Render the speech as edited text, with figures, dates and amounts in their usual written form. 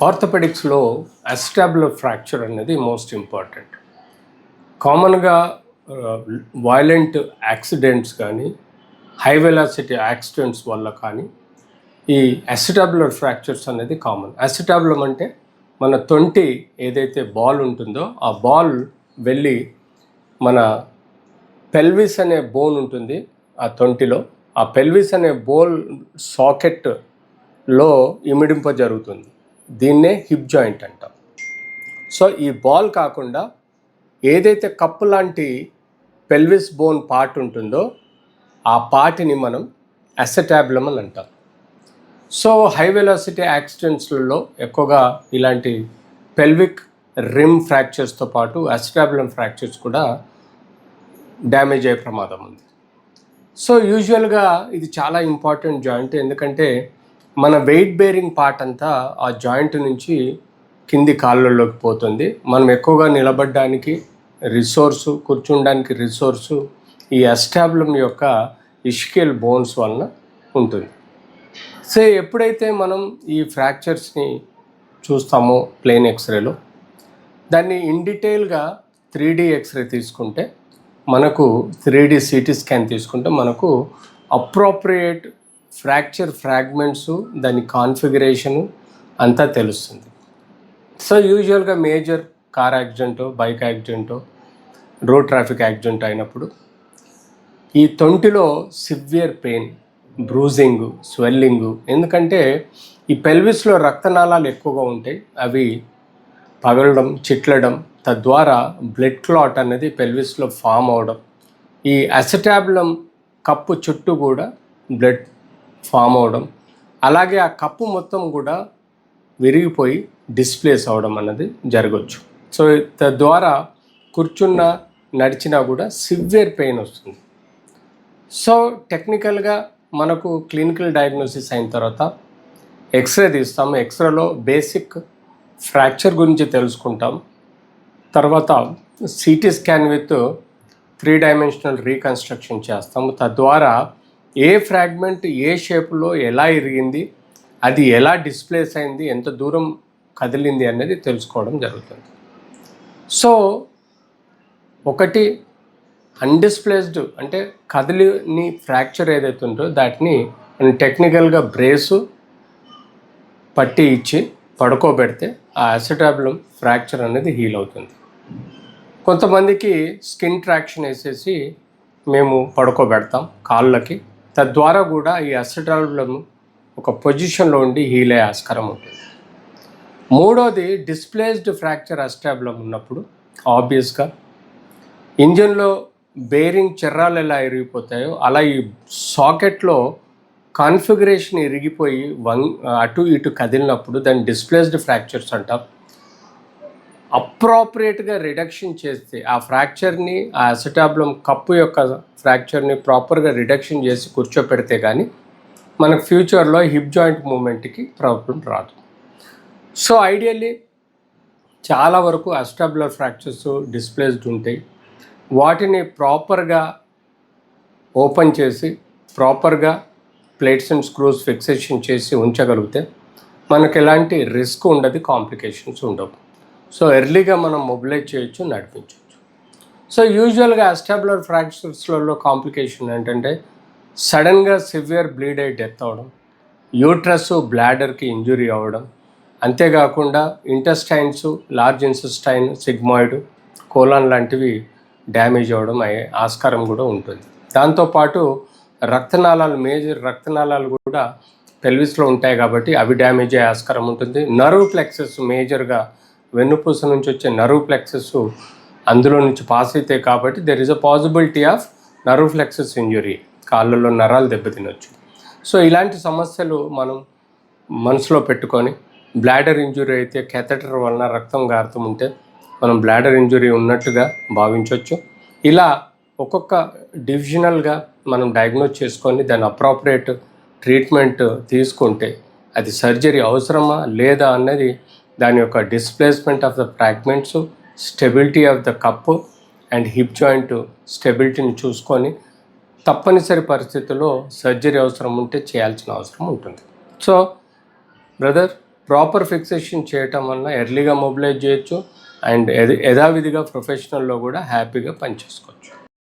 ఆర్థోపెడిక్స్లో అసిటాబులర్ fracture అనేది most important. కామన్గా violent accidents కానీ హై వెలాసిటీ యాక్సిడెంట్స్ వల్ల కానీ ఈ అసిటాబులర్ ఫ్రాక్చర్స్ అనేది కామన్. అసిటాబులం అంటే మన తొంటి ఏదైతే బాల్ ఉంటుందో ఆ బాల్ వెళ్ళి మన పెల్విస్ అనే బోన్ ఉంటుంది ఆ తొంటిలో, ఆ పెల్విస్ అనే బోన్ సాకెట్లో ఇమిడింప జరుగుతుంది. దీన్నే హిప్ జాయింట్ అంటాం. సో ఈ బాల్ కాకుండా ఏదైతే కప్పు లాంటి పెల్విస్ బోన్ పార్ట్ ఉంటుందో ఆ పార్ట్ని మనం అసిటాబులం అని అంటాం. సో హై వెలాసిటీ యాక్సిడెంట్స్లలో ఎక్కువగా ఇలాంటి పెల్విక్ రిమ్ ఫ్రాక్చర్స్తో పాటు అసిటాబులం ఫ్రాక్చర్స్ కూడా డ్యామేజ్ అయ్యే ప్రమాదం ఉంది. సో యూజువల్గా ఇది చాలా ఇంపార్టెంట్ జాయింట్, ఎందుకంటే మన వెయిట్ బేరింగ్ పార్ట్ అంతా ఆ జాయింట్ నుంచి కింది కాళ్ళలోకి పోతుంది. మనం ఎక్కువగా నిలబడడానికి రిసోర్సు, కూర్చుండడానికి రిసోర్సు ఈ అసిటాబులం యొక్క ఇష్కియల్ బోన్స్ వలన ఉంటుంది. సో ఎప్పుడైతే మనం ఈ ఫ్రాక్చర్స్ని చూస్తామో ప్లేన్ ఎక్స్రేలో, దాన్ని ఇన్ డీటెయిల్గా 3D ఎక్స్రే తీసుకుంటే మనకు 3D CT స్కాన్ తీసుకుంటే మనకు అప్రోప్రియేట్ ఫ్రాక్చర్ ఫ్రాగ్మెంట్స్, దాని కాన్ఫిగరేషను అంతా తెలుస్తుంది. సో యూజువల్గా మేజర్ కార్ యాక్సిడెంటో, బైక్ యాక్సిడెంటో, రోడ్ ట్రాఫిక్ యాక్సిడెంట్ అయినప్పుడు ఈ తొంటిలో సివియర్ పెయిన్, బ్రూజింగ్, స్వెల్లింగు, ఎందుకంటే ఈ పెల్విస్లో రక్తనాళాలు ఎక్కువగా ఉంటాయి, అవి పగలడం, చిట్లడం, తద్వారా బ్లడ్ క్లాట్ అనేది పెల్విస్లో ఫామ్ అవడం, ఈ అసిటాబులం కప్పు చుట్టూ కూడా బ్లడ్ ఫామ్ అవడం, అలాగే ఆ కప్పు మొత్తం కూడా విరిగిపోయి డిస్ప్లేస్ అవడం అన్నది జరగవచ్చు. సో తద్వారా కూర్చున్నా నడిచినా కూడా సివియర్ పెయిన్ వస్తుంది. సో టెక్నికల్గా మనకు క్లినికల్ డయాగ్నోసిస్ అయిన తర్వాత ఎక్స్రే తీస్తాము. ఎక్స్రేలో బేసిక్ ఫ్రాక్చర్ గురించి తెలుసుకుంటాం. తర్వాత CT scan with 3 dimensional reconstruction చేస్తాము. తద్వారా ఏ ఫ్రాగ్మెంట్ ఏ షేప్లో ఎలా ఇరిగింది, అది ఎలా డిస్ప్లేస్ అయింది, ఎంత దూరం కదిలింది అనేది తెలుసుకోవడం జరుగుతుంది. సో ఒకటి అన్డిస్ప్లేస్డ్ అంటే కదిలిని ఫ్రాక్చర్ ఏదైతే ఉందో దాటిని టెక్నికల్గా బ్రేసు పట్టి ఇచ్చి పడుకోబెడితే ఆ అసిటాబులం ఫ్రాక్చర్ అనేది హీల్ అవుతుంది. కొంతమందికి స్కిన్ ట్రాక్షన్ వేసేసి మేము పడుకోబెడతాం కాళ్ళకి, తద్వారా కూడా ఈ అసిటాబులం ఒక పొజిషన్లో ఉండి హీల్ అయ్యే ఆస్కారం ఉంటుంది. మూడోది డిస్ప్లేస్డ్ ఫ్రాక్చర్ అసిటాబులం ఉన్నప్పుడు ఆబ్వియస్గా ఇంజన్లో బేరింగ్ చెర్రాలు ఎలా ఇరిగిపోతాయో అలా ఈ సాకెట్లో కాన్ఫిగరేషన్ ఇరిగిపోయి అటు ఇటు కదిలినప్పుడు దాన్ని డిస్ప్లేస్డ్ ఫ్రాక్చర్స్ అంటాం. అప్రాపరియేట్గా రిడక్షన్ చేస్తే ఆ ఫ్రాక్చర్ని, ఆ అసిటాబులం కప్పు యొక్క ఫ్రాక్చర్ని ప్రాపర్గా రిడక్షన్ చేసి కూర్చోపెడితే కానీ మనకు ఫ్యూచర్లో హిప్ జాయింట్ మూమెంట్కి ప్రాబ్లం రాదు. సో ఐడియల్లీ చాలా వరకు అసిటాబులర్ ఫ్రాక్చర్స్ డిస్ప్లేస్డ్ ఉంటాయి. వాటిని ప్రాపర్గా ఓపెన్ చేసి ప్రాపర్గా ప్లేట్స్ అండ్ స్క్రూస్ ఫిక్సేషన్ చేసి ఉంచగలిగితే మనకు ఎలాంటి రిస్క్ ఉండదు, కాంప్లికేషన్స్ ఉండవు. సో ఎర్లీగా మనం మొబిలైజ్ చేయొచ్చు, నడిపించవచ్చు. సో యూజువల్గా అసిటాబులర్ ఫ్రాక్చర్స్లలో కాంప్లికేషన్ ఏంటంటే సడన్గా సివియర్ బ్లీడ్ అయ్యి డెత్ అవ్వడం, యూట్రస్ బ్లాడర్కి ఇంజురీ అవ్వడం, అంతేకాకుండా intestines, large intestine, sigmoid, colon లాంటివి డ్యామేజ్ అవ్వడం అయ్యే ఆస్కారం కూడా ఉంటుంది. దాంతోపాటు రక్తనాళాలు, మేజర్ రక్తనాళాలు కూడా పెల్విస్లో ఉంటాయి కాబట్టి అవి డ్యామేజ్ అయ్యే ఆస్కారం ఉంటుంది. నర్వ్ ప్లెక్సెస్, మేజర్గా వెన్నుపూస నుంచి వచ్చే నర్వ్ ప్లెక్సెస్ అందులో నుంచి పాస్ అవుతాయి కాబట్టి there is a possibility of nerve plexus injury, కాళ్ళల్లో నరాలు దెబ్బతినొచ్చు. సో ఇలాంటి సమస్యలు మనం మనసులో పెట్టుకొని, బ్లాడర్ ఇంజురీ అయితే కెథెటర్ వలన రక్తం గారుతూ ఉంటే మనం బ్లాడర్ ఇంజురీ ఉన్నట్టుగా భావించవచ్చు. ఇలా ఒక్కొక్క డివిజనల్గా మనం డయాగ్నోజ్ చేసుకొని దాని అప్రాపరియేట్ ట్రీట్మెంట్ తీసుకుంటే అది సర్జరీ అవసరమా లేదా అన్నది దాని యొక్క displacement of the fragments, stability of the cup and hip joint స్టెబిలిటీని చూసుకొని తప్పనిసరి పరిస్థితుల్లో సర్జరీ అవసరం ఉంటే చేయాల్సిన అవసరం ఉంటుంది. సో బ్రదర్, ప్రాపర్ ఫిక్సేషన్ చేయటం వల్ల ఎర్లీగా మొబిలైజ్ చేయొచ్చు అండ్ యథావిధిగా ప్రొఫెషనల్లో కూడా హ్యాపీగా పనిచేసుకోవచ్చు.